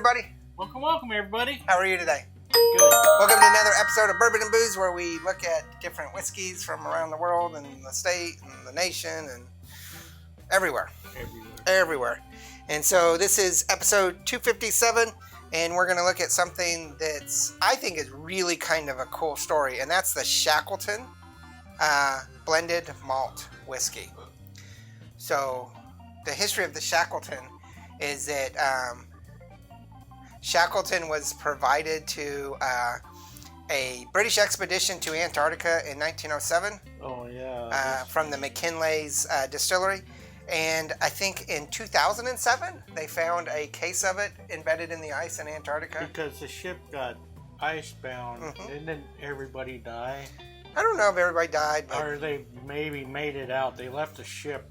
everybody. Welcome, everybody. How are you today? Good. Welcome to another episode of Bourbon and Booze, where we look at different whiskeys from around the world and the state and the nation and everywhere. Everywhere. And so this is episode 257, and we're going to look at something that's, I think, is really kind of a cool story, and that's the Shackleton blended malt whiskey. So the history of the Shackleton is that Shackleton was provided to a British expedition to Antarctica in 1907. Oh, yeah. From the McKinley's distillery. And I think in 2007, they found a case of it embedded in the ice in Antarctica. Because the ship got icebound. Mm-hmm. Didn't everybody die? I don't know if everybody died, but... Or they maybe made it out. They left the ship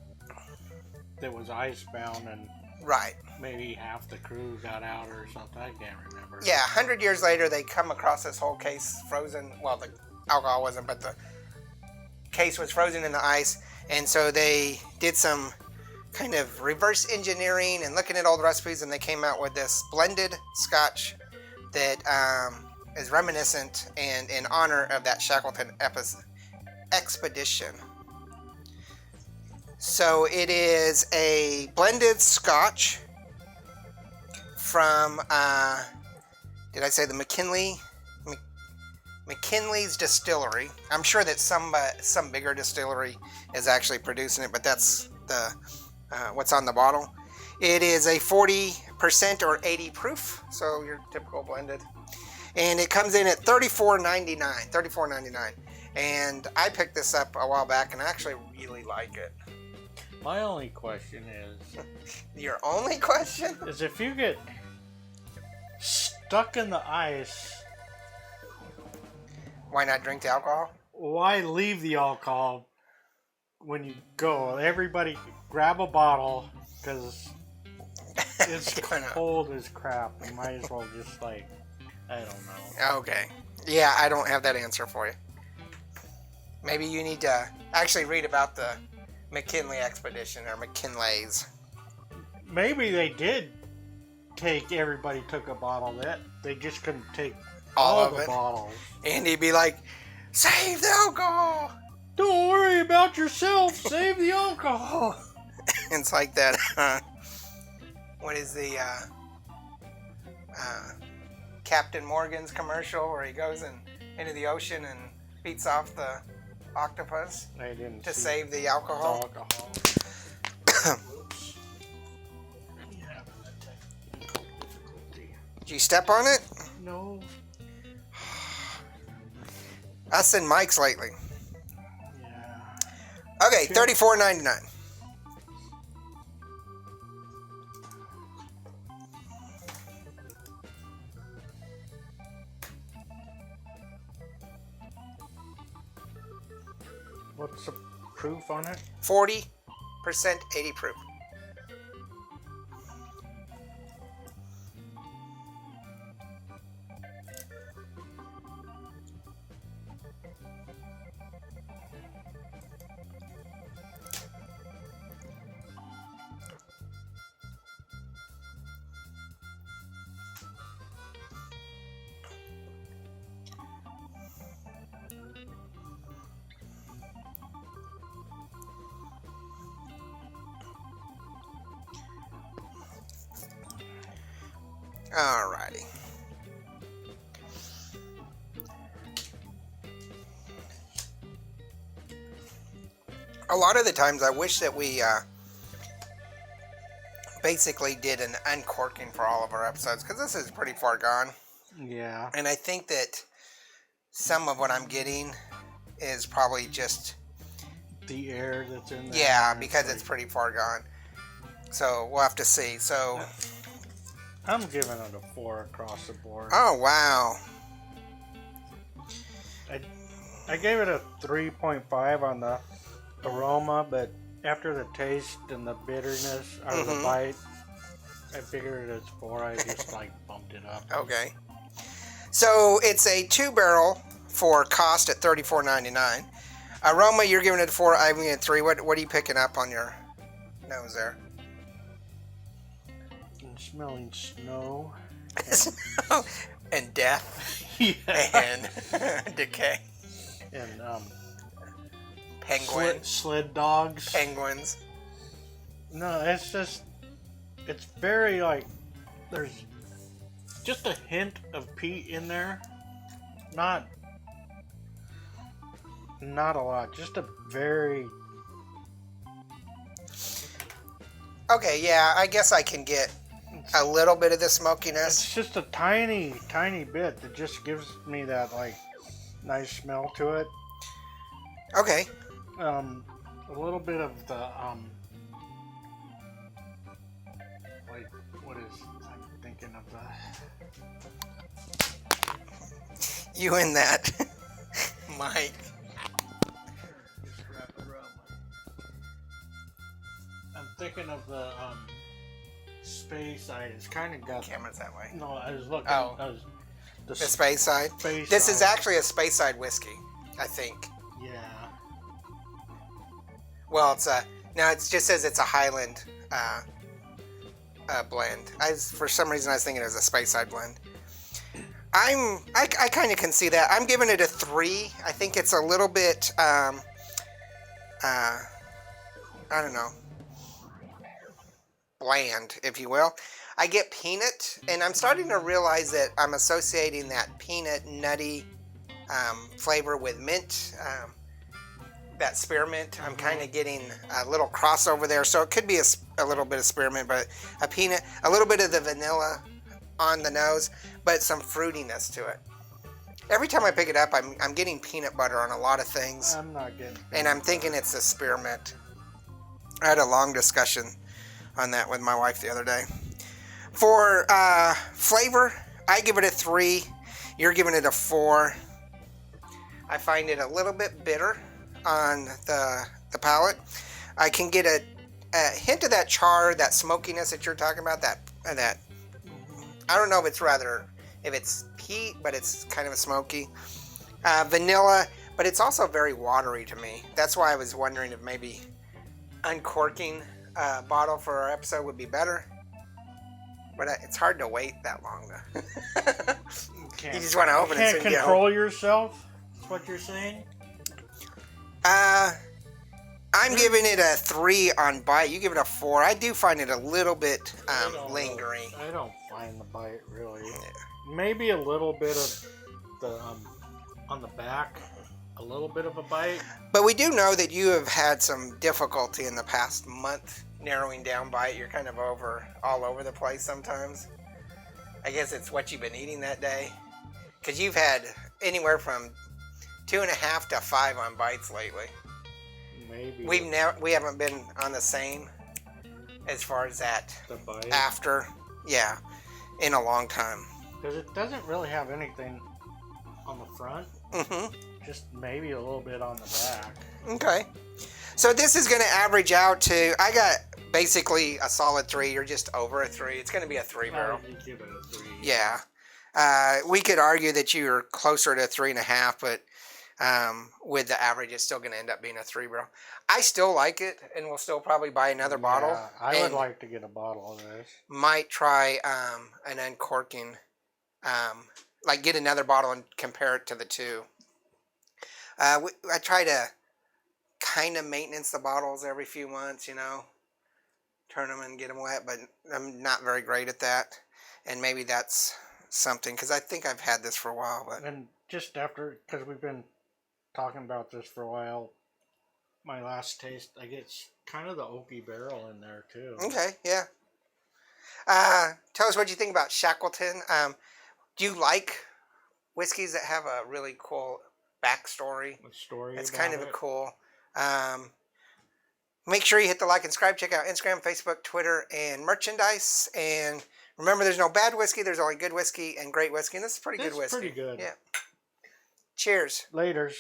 that was icebound and... Right. Maybe half the crew got out or something. I can't remember. Yeah, 100 years later, they come across this whole case frozen. Well, the alcohol wasn't, but the case was frozen in the ice. And so they did some kind of reverse engineering and looking at all the recipes, and they came out with this blended Scotch that is reminiscent and in honor of that Shackleton expedition. So it is a blended Scotch from, did I say the McKinley's distillery. I'm sure that some bigger distillery is actually producing it, but that's the what's on the bottle. It is a 40% or 80 proof, so your typical blended. And it comes in at $34.99. And I picked this up a while back, and I actually really like it. My only question is... Your only question? Is if you get stuck in the ice... Why not drink the alcohol? Why leave the alcohol when you go? Everybody grab a bottle, because it's cold as crap. You might as well just, I don't know. Okay. Yeah, I don't have that answer for you. Maybe you need to actually read about the McKinley expedition, or McKinley's. Maybe they did everybody took a bottle. They just couldn't take all of the it. Bottles. And he'd be like, save the alcohol! Don't worry about yourself, save the alcohol! It's like that, what is the, Captain Morgan's commercial where he goes into the ocean and beats off the octopus to save the alcohol? Did you step on it? No. Us and Mike's lately. Yeah. Okay, $34.99. What's the proof on it? 40%, 80 proof. Alrighty. A lot of the times I wish that we basically did an uncorking for all of our episodes, because this is pretty far gone. Yeah. And I think that some of what I'm getting is probably just... the air that's in there. Yeah, because it's pretty far gone. So we'll have to see. So... I'm giving it a 4 across the board. Oh, wow. I gave it a 3.5 on the aroma, but after the taste and the bitterness out of the bite, I figured it's 4. I just bumped it up. Okay. So it's a 2-barrel for cost at $34.99. Aroma, you're giving it a 4. I'm giving it a 3. What are you picking up on your nose there? I'm smelling snow. And death. Yeah. And decay. And Penguin. sled dogs. Penguins. No, it's very like, there's just a hint of peat in there. Not a lot, just a very... Okay, yeah, I guess I can get a little bit of the smokiness. It's just a tiny, tiny bit that just gives me that, like, nice smell to it. Okay. A little bit of the, like, what is, I'm thinking of the... You and that, Mike. I'm thinking of the, space side. It's kind of got... Camera's that way. No, I was looking... Oh. The space side? This is actually a space side whiskey, I think. Yeah. Well, now it just says it's a Highland blend. For some reason I was thinking it was a space side blend. I kind of can see that. I'm giving it a 3. I think it's a little bit I don't know, bland, if you will. I get peanut, and I'm starting to realize that I'm associating that peanut nutty flavor with mint, that spearmint. I'm kind of getting a little crossover there, so it could be a little bit of spearmint, but a peanut, a little bit of the vanilla on the nose, but some fruitiness to it. Every time I pick it up, I'm getting peanut butter on a lot of things. I'm not getting... And I'm thinking it's the spearmint. I had a long discussion on that with my wife the other day. For flavor, I give it a 3. You're giving it a 4. I find it a little bit bitter on the palate. I can get a hint of that char, that smokiness that you're talking about. That I don't know if it's peat, but it's kind of a smoky. Vanilla, but it's also very watery to me. That's why I was wondering if maybe uncorking a bottle for our episode would be better. But it's hard to wait that long. You just want to open it. You can't control yourself? That's what you're saying? I'm giving it a 3 on bite. You give it a 4. I do find it a little bit lingering. I don't find the bite really. Maybe a little bit of the on the back, a little bit of a bite. But we do know that you have had some difficulty in the past month narrowing down bite. You're kind of all over the place sometimes. I guess it's what you've been eating that day, because you've had anywhere from 2.5 to 5 on bites lately. Maybe we haven't been on the same as far as that the bite after, yeah, in a long time. Because it doesn't really have anything on the front. Mm-hmm. Just maybe a little bit on the back. Okay. So this is going to average out to, I got basically a solid 3. You're just over a 3. It's going to be a 3 barrel. You give it a 3. Yeah. We could argue that you're closer to 3.5, but with the average, it's still going to end up being a 3 barrel. I still like it, and we'll still probably buy another bottle. I would like to get a bottle of this. Might try an uncorking, like get another bottle and compare it to the 2. I try to kind of maintenance the bottles every few months, turn them and get them wet, but I'm not very great at that. And maybe that's something, because I think I've had this for a while. But and just after, because we've been talking about this for a while, my last taste, I get kind of the oaky barrel in there too. Okay, yeah. Tell us what you think about Shackleton. Do you like whiskeys that have a really cool backstory? It's kind of a cool. Make sure you hit the like and subscribe. Check out Instagram, Facebook, Twitter, and merchandise. And remember, there's no bad whiskey. There's only good whiskey and great whiskey. And this is pretty good whiskey. Pretty good. Yeah. Cheers. Laters.